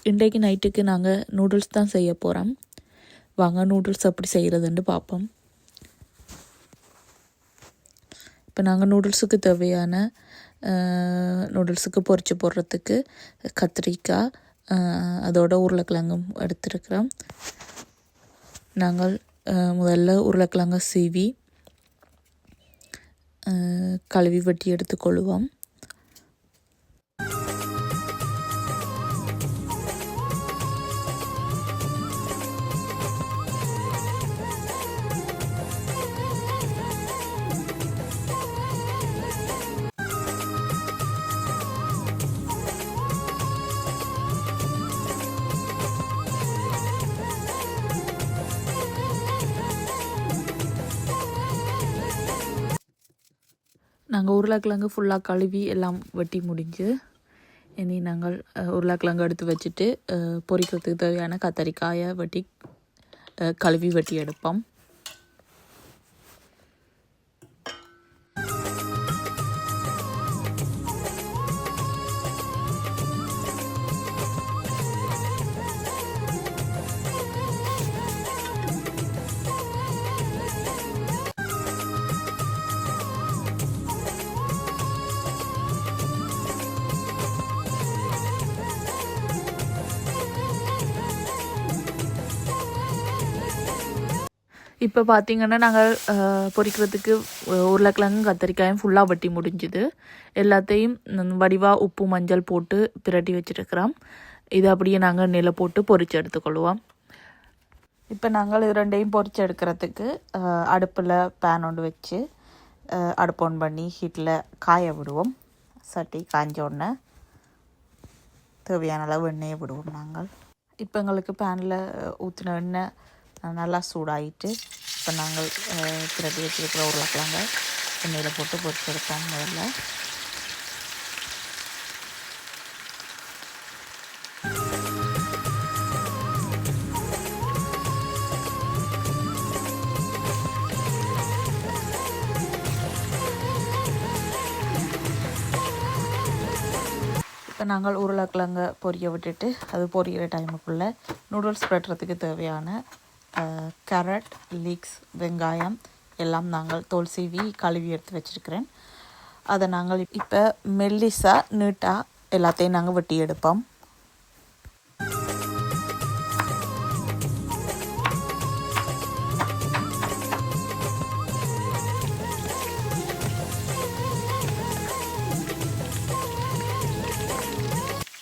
இன்றைக்கு நைட்டுக்கு நாங்கள் நூடுல்ஸ் தான் செய்ய போகிறோம். வாங்க நூடுல்ஸ் எப்படி செய்கிறதுன்னு பார்ப்போம். இப்போ நாங்கள் நூடுல்ஸுக்கு தேவையான நூடுல்ஸுக்கு பொரிச்சு போடுறதுக்கு கத்திரிக்காய் அதோட உருளைக்கிழங்கும் எடுத்துருக்கிறோம். நாங்கள் முதல்ல உருளைக்கிழங்கை சீவி கழுவி வெட்டி எடுத்துக்கொள்வோம். நாங்கள் உருளைக்கிழங்கு ஃபுல்லாக கழுவி எல்லாம் வெட்டி முடிஞ்சு இனி நாங்கள் உருளைக்கிழங்கு எடுத்து வச்சுட்டு பொரிக்கிறதுக்கு தேவையான கத்தரிக்காயை வெட்டி கழுவி வெட்டி எடுப்போம். இப்போ பார்த்திங்கன்னா நாங்கள் பொரிக்கிறதுக்கு உருளைக்கிழங்கு கத்திரிக்காயும் ஃபுல்லாக வெட்டி முடிஞ்சுது. எல்லாத்தையும் வடிவாக உப்பு மஞ்சள் போட்டு பிரட்டி வச்சுருக்கிறோம். இதை அப்படியே நாங்கள் எண்ணெயில் போட்டு பொரித்து எடுத்துக்கொள்வோம். இப்போ நாங்கள் இது ரெண்டையும் பொரித்து எடுக்கிறதுக்கு அடுப்பில் பேன் ஒன்று வச்சு அடுப்பு ஆன் பண்ணி ஹீட்டில் காய விடுவோம். சட்டி காஞ்சோடனே தேவையான அளவு எண்ணெயை விடுவோம். நாங்கள் இப்போ எங்களுக்கு பேனில் ஊற்றின எண்ணெய் நல்லா சூடாகிட்டு இப்போ நாங்கள் பிரட்டி வச்சுருக்கிற உருளைக்கிழங்க எண்ணெயில் போட்டு பொரிச்சு எடுப்போம். முதல்ல இப்போ நாங்கள் உருளைக்கிழங்க பொரிய விட்டுட்டு அது பொரியிற டைமுக்குள்ளே நூடுல்ஸ் பண்ணுறதுக்கு தேவையான கேரட், லீக்ஸ், வெங்காயம் எல்லாம் நாங்கள் தோல் சீவி கழுவி எடுத்து வச்சுருக்கிறேன். அதை நாங்கள் இப்போ மெல்லிசாக நீட்டாக எல்லாத்தையும் நாங்கள் வெட்டி எடுப்போம்.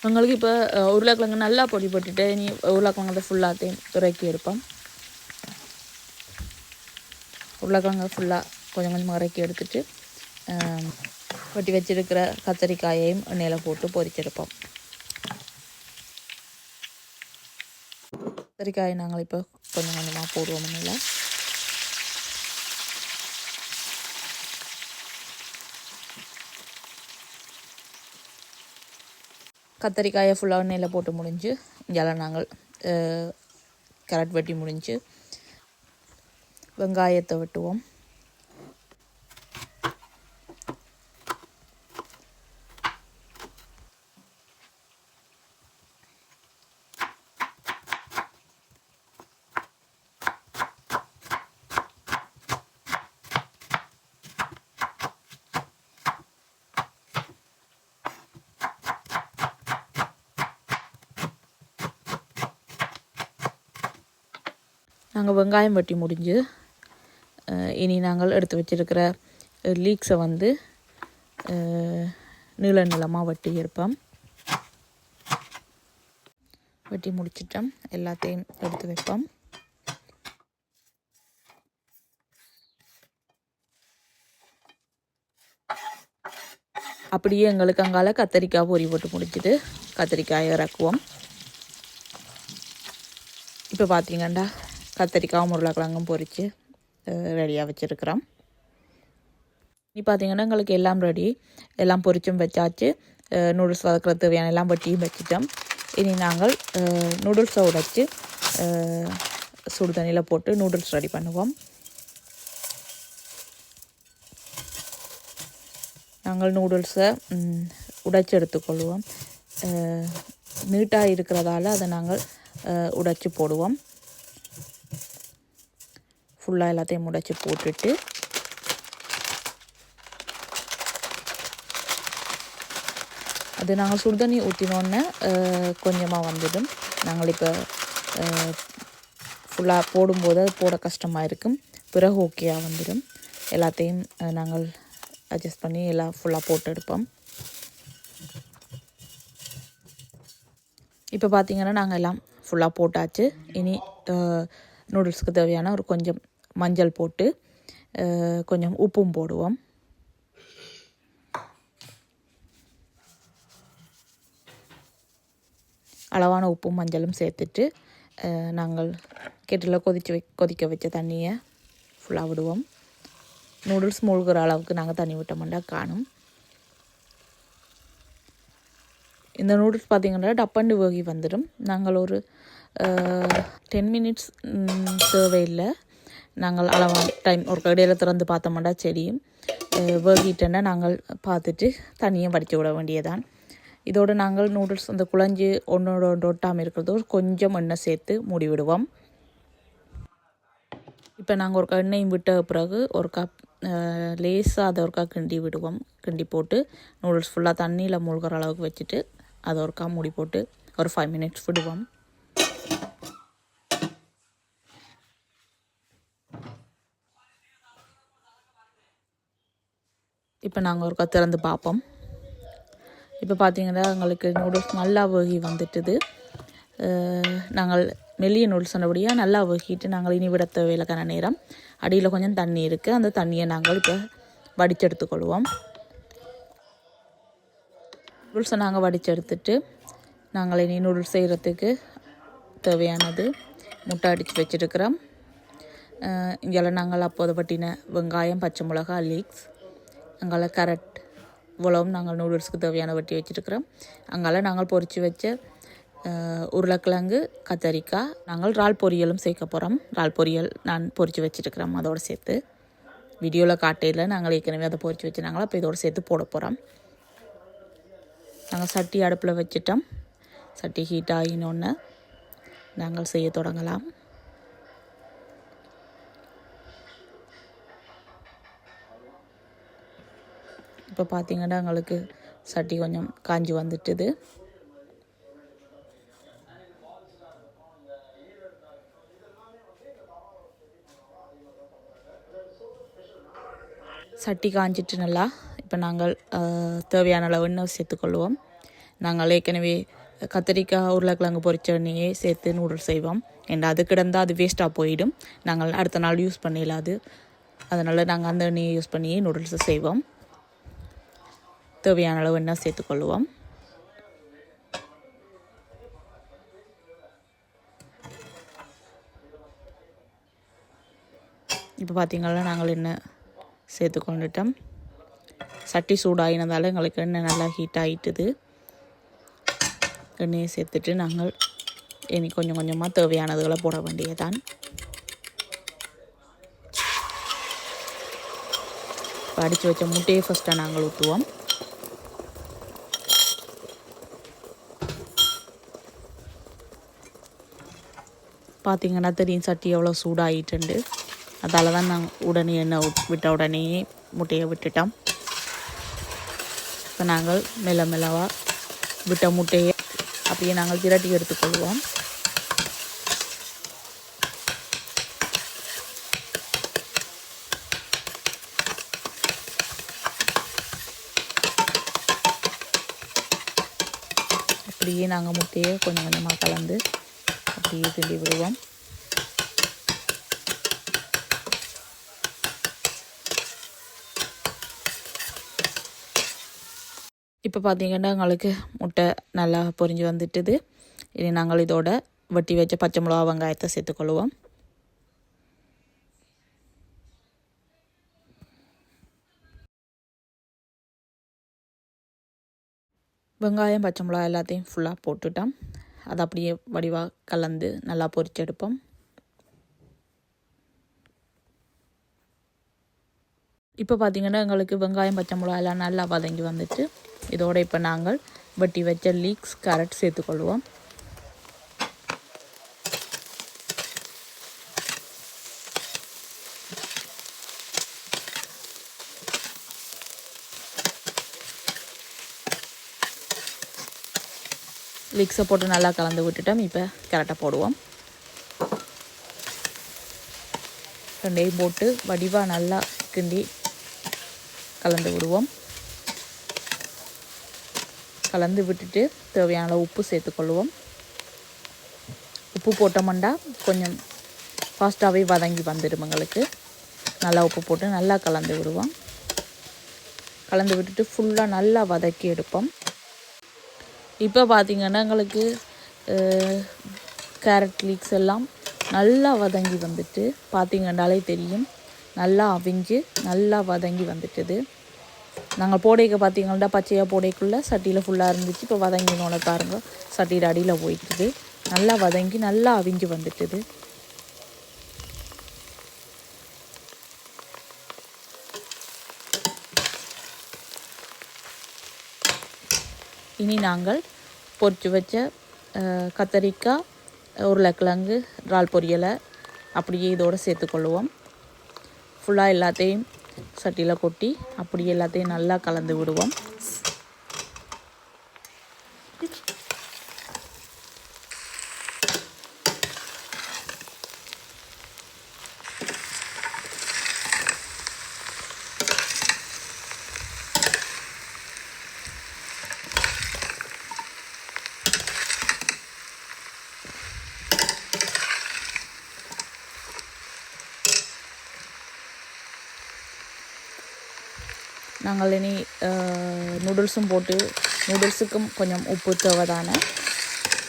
உங்களுக்கு இப்போ உருளைக்கிழங்கு நல்லா பொடி போட்டுட்டு நீ உருளைக்கிழங்கை ஃபுல்லாத்தையும் துறக்கி எடுப்போம். உருளைக்கிழங்கு ஃபுல்லாக கொஞ்சம் கொஞ்சமாக இறக்கி எடுத்துட்டு வெட்டி வச்சுருக்கிற கத்திரிக்காயையும் எண்ணெயில் போட்டு பொரிச்செடுப்போம். கத்திரிக்காயை நாங்கள் இப்போ கொஞ்சம் கொஞ்சமாக போடுவோம். எண்ணெயில் கத்திரிக்காயை ஃபுல்லாக எண்ணெயில் போட்டு முடிஞ்சு இங்கெல்லாம் நாங்கள் கேரட் வெட்டி முடிஞ்சு வெங்காயத்தை வெட்டுவோம். நாங்கள் வெங்காயம் வெட்டி முடிஞ்சு இனி நாங்கள் எடுத்து வச்சுருக்கிற லீக்ஸை வந்து நீள நீளமாக வெட்டி எடுப்போம். வெட்டி முடிச்சிட்டோம். எல்லாத்தையும் எடுத்து வைப்போம். அப்படியே எங்களுக்கு அங்கால கத்திரிக்காய் பொரி போட்டு முடிச்சுட்டு கத்திரிக்காயை இறக்குவோம். இப்போ பார்த்தீங்கன்னா கத்திரிக்காய் உருளைக்கிழங்கும் பொரித்து ரெடியாக வச்சுருக்கிறோம். நீ பார்த்தீங்கன்னா எங்களுக்கு எல்லாம் ரெடி, எல்லாம் பொரிச்சும் வச்சாச்சு. நூடுல்ஸ் வதக்கிறது தேவையான எல்லாம் வெட்டியும் வச்சுட்டோம். இனி நாங்கள் நூடுல்ஸை உடைச்சி சுடு தண்ணியில் போட்டு நூடுல்ஸ் ரெடி பண்ணுவோம். நாங்கள் நூடுல்ஸை உடைச்சி எடுத்துக்கொள்வோம். நீட்டாக இருக்கிறதால அதை நாங்கள் உடைச்சி போடுவோம். ஃபுல்லாக எல்லாத்தையும் உடைச்சி போட்டுட்டு அது நாங்கள் சுடுதண்ணி ஊற்றினோன்னே கொஞ்சமாக வந்துடும். நாங்கள் இப்போ ஃபுல்லாக போடும்போது அது போட கஷ்டமாக இருக்கும். பிறகு ஓகேயாக வந்துடும். எல்லாத்தையும் நாங்கள் அட்ஜஸ்ட் பண்ணி எல்லாம் ஃபுல்லாக போட்டு எடுப்போம். இப்போ பார்த்திங்கன்னா நாங்கள் எல்லாம் ஃபுல்லாக போட்டாச்சு. இனி நூடுல்ஸுக்கு தேவையான ஒரு கொஞ்சம் மஞ்சள் போட்டு கொஞ்சம் உப்பும் போடுவோம். அளவான உப்பும் மஞ்சளும் சேர்த்துட்டு நாங்கள் கெட்டில் கொதிக்க வச்ச தண்ணியை ஃபுல்லாக விடுவோம். நூடுல்ஸ் மூழ்கிற அளவுக்கு நாங்கள் தண்ணி விட்டோம்னா காணும். இந்த நூடுல்ஸ் பார்த்திங்கன்னா டப்பண்டு வேகி வந்துடும். நாங்கள் ஒரு 10 மினிட்ஸ் தேவையில்லை. நாங்கள் அளவான டைம் ஒரு கடையில் திறந்து பார்த்தோம்னா செடியும் வேகிட்டேன்னா நாங்கள் பார்த்துட்டு தண்ணியை வடித்து விட வேண்டியதான். இதோடு நாங்கள் நூடுல்ஸ் அந்த குழஞ்சி ஒன்றோட ஒன்று ஒட்டாமல் இருக்கிறதோ கொஞ்சம் எண்ணெய் சேர்த்து மூடி விடுவோம். இப்போ நாங்கள் ஒரு எண்ணெயும் விட்ட பிறகு ஒரு கப் லேசாக அதை ஒருக்கா கிண்டி விடுவோம். கிண்டி போட்டு நூடுல்ஸ் ஃபுல்லாக தண்ணியில் மூழ்கிற அளவுக்கு வச்சுட்டு அதை ஒருக்கா மூடி போட்டு ஒரு 5 மினிட்ஸ் விடுவோம். இப்போ நாங்கள் ஒருக்கா திறந்து பார்ப்போம். இப்போ பார்த்திங்கன்னா எங்களுக்கு நூடுல்ஸ் நல்லா வேகி வந்துட்டுது. நாங்கள் மெல்லிய நூடுல்ஸ் சொன்னபடியாக நல்லா வேகிட்டு நாங்கள் இனி விட தேவையில்லைக்கான நேரம். அடியில் கொஞ்சம் தண்ணி இருக்குது. அந்த தண்ணியை நாங்கள் இப்போ வடிச்செடுத்துக்கொள்வோம். நூடுல்ஸை நாங்கள் வடிச்செடுத்துட்டு நாங்கள் இனி நூடுல்ஸ் செய்கிறதுக்கு தேவையானது முட்டை அடித்து வச்சுருக்கிறோம். இங்கெல்லாம் நாங்கள் அப்போது பட்டின வெங்காயம், பச்சை மிளகாய், லீக்ஸ், அங்கால கேரட் இவ்வளவும் நாங்கள் நூடுல்ஸுக்கு தேவையான வெட்டி வச்சுருக்கிறோம். அங்கால நாங்கள் பொரித்து வச்ச உருளைக்கிழங்கு, கத்தரிக்காய், நாங்கள் இறால் பொரியலும் சேர்க்க போகிறோம். இறால் பொரியல் நான் பொரித்து வச்சுருக்கிறோம். அதோடு சேர்த்து வீடியோவில் காட்டையில் நாங்கள் ஏற்கனவே அதை பொரித்து வச்சுருந்தாங்களா, அப்போ இதோடு சேர்த்து போட போகிறோம். நாங்கள் சட்டி அடுப்பில் வச்சுட்டோம். சட்டி ஹீட் ஆகினோன்னு நாங்கள் செய்ய தொடங்கலாம். இப்போ பார்த்திங்கன்னா எங்களுக்கு சட்டி கொஞ்சம் காஞ்சி வந்துட்டுது. சட்டி காஞ்சிட்டு நல்லா இப்போ நாங்கள் தேவையான அளவு எண்ணெய் சேர்த்துக்கொள்வோம். நாங்கள் ஏற்கனவே கத்திரிக்காய், உருளைக்கிழங்கு பொரிச்ச எண்ணெயே சேர்த்து நூடுல்ஸ் செய்வோம். ஏன்னா அது கிடந்தால் அது வேஸ்ட்டாக போயிடும். நாங்கள் அடுத்த நாள் யூஸ் பண்ணிடலாது. அதனால் நாங்கள் அந்த எண்ணெயை யூஸ் பண்ணியே நூடுல்ஸை செய்வோம். தேவையான அளவு எண்ணெய் சேர்த்துக்கொள்வோம். இப்போ பார்த்திங்கன்னா நாங்கள் எண்ணெய் சேர்த்து கொண்டுட்டோம். சட்டி சூடாகினதால் எங்களுக்கு எண்ணெய் நல்லா ஹீட் ஆகிட்டுது. எண்ணெயை சேர்த்துட்டு நாங்கள் இனி கொஞ்சம் கொஞ்சமாக தேவையானதுகளை போட வேண்டியதான். அடித்து வச்ச முட்டையை ஃபஸ்ட்டாக நாங்கள் ஊற்றுவோம். பார்த்திங்கன்னா தெரியும் சட்டி எவ்வளோ சூடாகிட்டுண்டு. அதால் தான் நாங்கள் உடனே எண்ணெய் விட்ட உடனே முட்டையை விட்டுட்டோம். இப்போ நாங்கள் மெல்லவாக விட்ட முட்டையை அப்படியே நாங்கள் திரட்டி எடுத்துக்கொள்வோம். அப்படியே நாங்கள் முட்டையை கொஞ்சம் கொஞ்சமாக கலந்து அப்படியே கிண்டி விடுவோம். இப்போ பார்த்திங்கன்னா எங்களுக்கு முட்டை நல்லா பொரிஞ்சு வந்துட்டுது. இனி நாங்கள் இதோட வெட்டி வச்ச பச்சை மிளகா, வெங்காயத்தை சேர்த்துக்கொள்வோம். வெங்காயம், பச்சை மிளகா எல்லாத்தையும் ஃபுல்லாக போட்டுட்டோம். அதை அப்படியே வடிவாக கலந்து நல்லா பொரிச்செடுப்போம். இப்போ பார்த்திங்கன்னா எங்களுக்கு வெங்காயம், பச்சை மிளகா எல்லாம் நல்லா வதங்கி வந்துட்டு இதோடு இப்போ நாங்கள் வெட்டி வச்ச லீக்ஸ் கேரட் சேர்த்துக்கொள்வோம். லீக்ஸை போட்டு நல்லா கலந்து விட்டுட்டோம். இப்போ கேரட்டை போடுவோம். ரெண்டையும் போட்டு வடிவாக நல்லா கிண்டி கலந்து விடுவோம். கலந்து விட்டுட்டு தேவையான உப்பு சேர்த்துக்கொள்வோம். உப்பு போட்டோம்னா கொஞ்சம் ஃபாஸ்ட்டாகவே வதங்கி வந்துடும் எங்களுக்கு. நல்லா உப்பு போட்டு நல்லா கலந்து விடுவோம். கலந்து விட்டுட்டு ஃபுல்லாக நல்லா வதக்கி எடுப்போம். இப்போ பார்த்திங்கன்னா எங்களுக்கு கேரட் லீக்ஸ் எல்லாம் நல்லா வதங்கி வந்துட்டு பார்த்திங்கன்னாலே தெரியும். நல்லா அவிஞ்சு நல்லா வதங்கி வந்துட்டுது. நாங்கள் போடைக்க பார்த்திங்கன்னா பச்சையாக போடைக்குள்ளே சட்டியில் ஃபுல்லாக இருந்துச்சு. இப்போ வதங்கினோட பாருங்க சட்டியில் அடியில் போயிட்டுது. நல்லா வதங்கி நல்லா அவிஞ்சு வந்துட்டுது. இனி நாங்கள் பொரிச்சு வச்ச கத்தரிக்காய், உருளைக்கிழங்கு, இறால் பொரியலை அப்படியே இதோடு சேர்த்துக்கொள்வோம். ஃபுல்லாக எல்லாத்தையும் சட்டியில் கொட்டி அப்படியே எல்லாத்தையும் நல்லா கலந்து விடுவோம். நாங்கள் இனி நூடுல்ஸும் போட்டு நூடுல்ஸுக்கும் கொஞ்சம் உப்பு தேவைதானே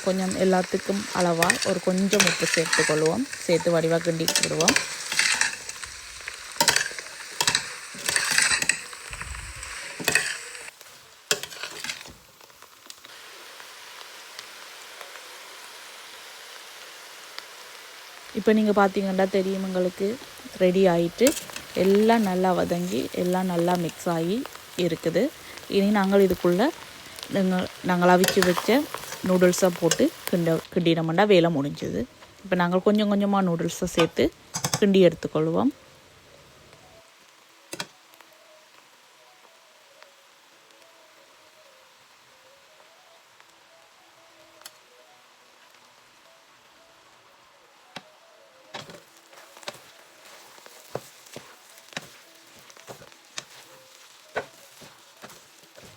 கொஞ்சம் எல்லாத்துக்கும் அளவாக ஒரு கொஞ்சம் உப்பு சேர்த்துக்கொள்வோம். சேர்த்து வடிவாக கிண்டி விடுவோம். இப்போ நீங்கள் பார்த்தீங்கன்னா தெரியும் உங்களுக்கு ரெடி ஆகிட்டு எல்லாம் நல்லா வதங்கி எல்லாம் நல்லா மிக்ஸ் ஆகி இருக்குது. இனி நாங்கள் இதுக்குள்ளே நாங்கள் அவிச்சு வச்ச நூடுல்ஸை போட்டு கிண்டினோம்னா வேலை முடிஞ்சுது. இப்போ நாங்கள் கொஞ்சம் கொஞ்சமாக நூடுல்ஸை சேர்த்து கிண்டி எடுத்துக்கொள்வோம்.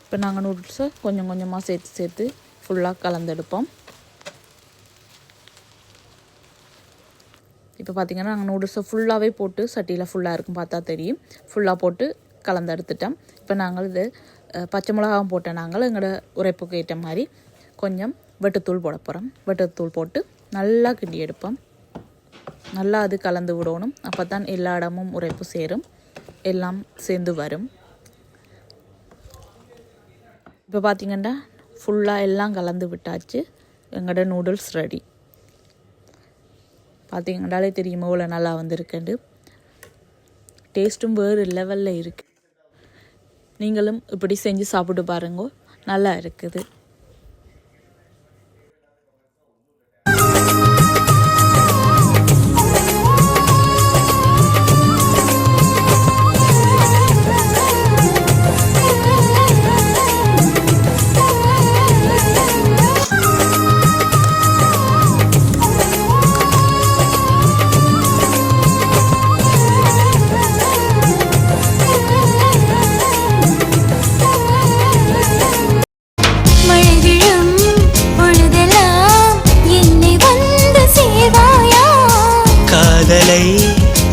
இப்போ நாங்கள் நூடுல்ஸை கொஞ்சம் கொஞ்சமாக சேர்த்து ஃபுல்லாக கலந்தெடுப்போம். இப்போ பார்த்திங்கன்னா நாங்கள் நூடுல்ஸை ஃபுல்லாகவே போட்டு சட்டியில் ஃபுல்லாக இருக்கும் பார்த்தா தெரியும். ஃபுல்லாக போட்டு கலந்தெடுத்துட்டோம். இப்போ நாங்கள் இது பச்சை மிளகாவும் போட்ட நாங்கள் எங்களோட உரைப்புக்கு ஏற்ற மாதிரி கொஞ்சம் வெட்டுத்தூள் போட போகிறோம். வெட்டுத்தூள் போட்டு நல்லா கிண்டி எடுப்போம். நல்லா அது கலந்து விடணும். அப்போ தான் எல்லா இடமும் உரைப்பு சேரும், எல்லாம் சேர்ந்து வரும். இப்போ பார்த்திங்கன்னா ஃபுல்லாக எல்லாம் கலந்து விட்டாச்சு. எங்களோட நூடுல்ஸ் ரெடி. பார்த்திங்கன்னாலே தெரியுமா இவ்வளோ நல்லா வந்திருக்குண்டு. டேஸ்ட்டும் வேறு லெவலில் இருக்குது. நீங்களும் இப்படி செஞ்சு சாப்பிட்டு பாருங்க, நல்லா இருக்குது.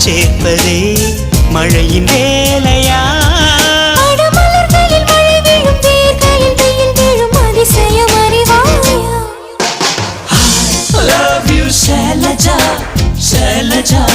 சேர்ப்பதே மழையின் வேலையா? I love you, Shailaja, Shailaja.